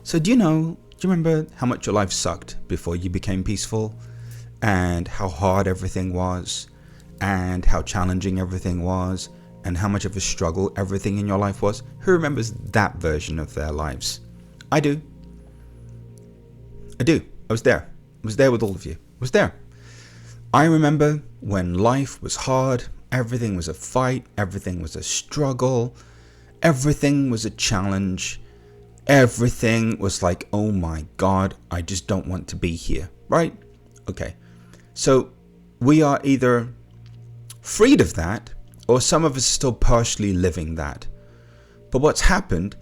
So do you remember how much your life sucked before you became peaceful? And how hard everything was? And how challenging everything was? And how much of a struggle everything in your life was? Who remembers that version of their lives? I do. I was there. I was there with all of you. I was there. I remember when life was hard, everything was a fight, everything was a struggle, everything was a challenge. Everything was like, oh my God, I just don't want to be here, right? Okay, so we are either freed of that, or some of us are still partially living that. But what's happened,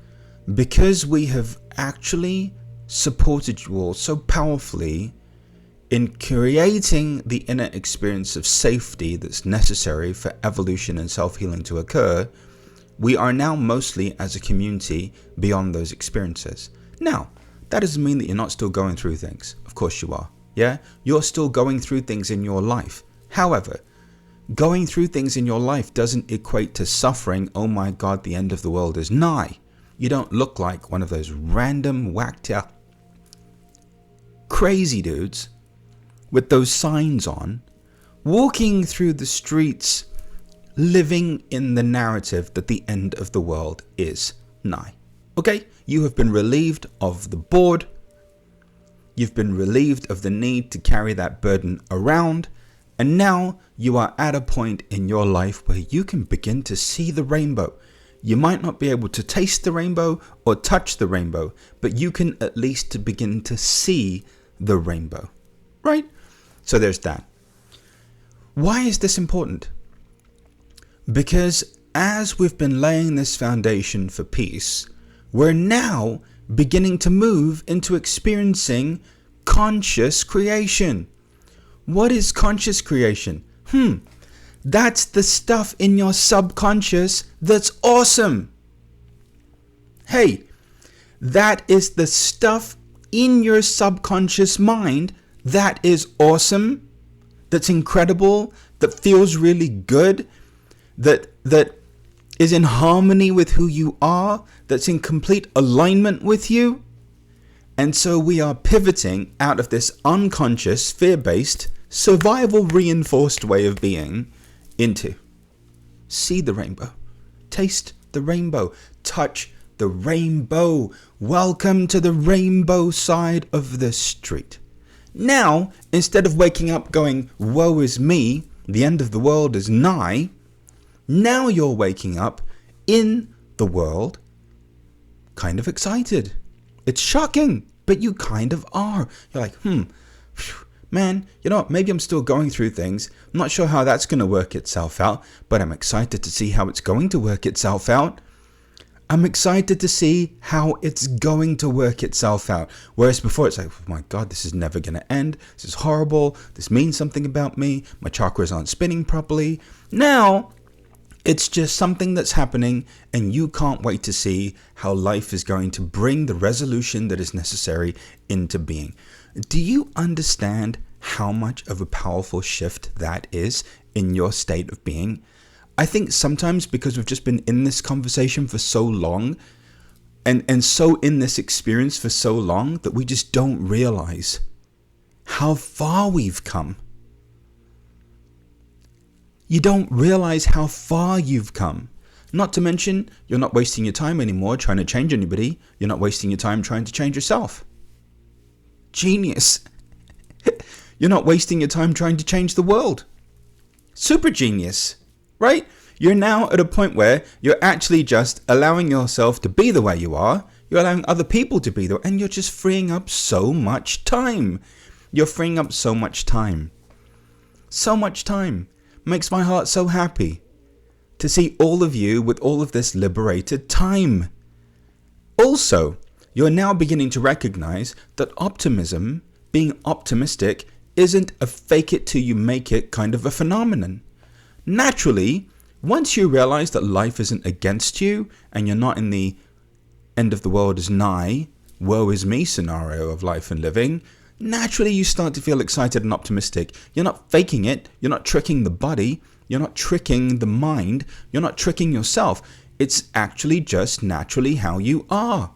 because we have actually supported you all so powerfully in creating the inner experience of safety that's necessary for evolution and self-healing to occur, we are now mostly as a community beyond those experiences. Now, that doesn't mean that you're not still going through things. Of course you are. Yeah, you're still going through things in your life. However, going through things in your life doesn't equate to suffering. Oh my God, the end of the world is nigh. You don't look like one of those random whacked out crazy dudes with those signs on, walking through the streets, living in the narrative that the end of the world is nigh. Okay, you have been relieved of the board. You've been relieved of the need to carry that burden around. And now you are at a point in your life where you can begin to see the rainbow. You might not be able to taste the rainbow or touch the rainbow, but you can at least begin to see the rainbow, right? So there's that. Why is this important? Because as we've been laying this foundation for peace, we're now beginning to move into experiencing conscious creation. What is conscious creation? That's the stuff in your subconscious that's awesome. Hey, that is the stuff in your subconscious mind that is awesome, that's incredible, that feels really good, that is in harmony with who you are, that's in complete alignment with you. And so we are pivoting out of this unconscious, fear-based, survival reinforced way of being into see the rainbow, taste the rainbow, touch the rainbow. Welcome to the rainbow side of the street. Now, instead of waking up going, woe is me, the end of the world is nigh, now you're waking up in the world kind of excited. It's shocking, but you kind of are. You're like, man, you know what? Maybe I'm still going through things. I'm not sure how that's going to work itself out, but I'm excited to see how it's going to work itself out. I'm excited to see how it's going to work itself out. Whereas before it's like, oh my God, this is never going to end. This is horrible. This means something about me. My chakras aren't spinning properly. Now, it's just something that's happening and you can't wait to see how life is going to bring the resolution that is necessary into being. Do you understand how much of a powerful shift that is in your state of being? I think sometimes because we've just been in this conversation for so long and so in this experience for so long that we just don't realize how far we've come. You don't realize how far you've come. Not to mention, you're not wasting your time anymore trying to change anybody. You're not wasting your time trying to change yourself. Genius. You're not wasting your time trying to change the world. Super genius, right? You're now at a point where you're actually just allowing yourself to be the way you are. You're allowing other people to be there, and you're just freeing up so much time. You're freeing up so much time. So much time. Makes my heart so happy to see all of you with all of this liberated time. Also, you're now beginning to recognize that optimism, being optimistic, isn't a fake it till you make it kind of a phenomenon. Naturally, once you realize that life isn't against you and you're not in the end of the world is nigh, woe is me scenario of life and living, naturally you start to feel excited and optimistic. You're not faking it. You're not tricking the body. You're not tricking the mind. You're not tricking yourself. It's actually just naturally how you are.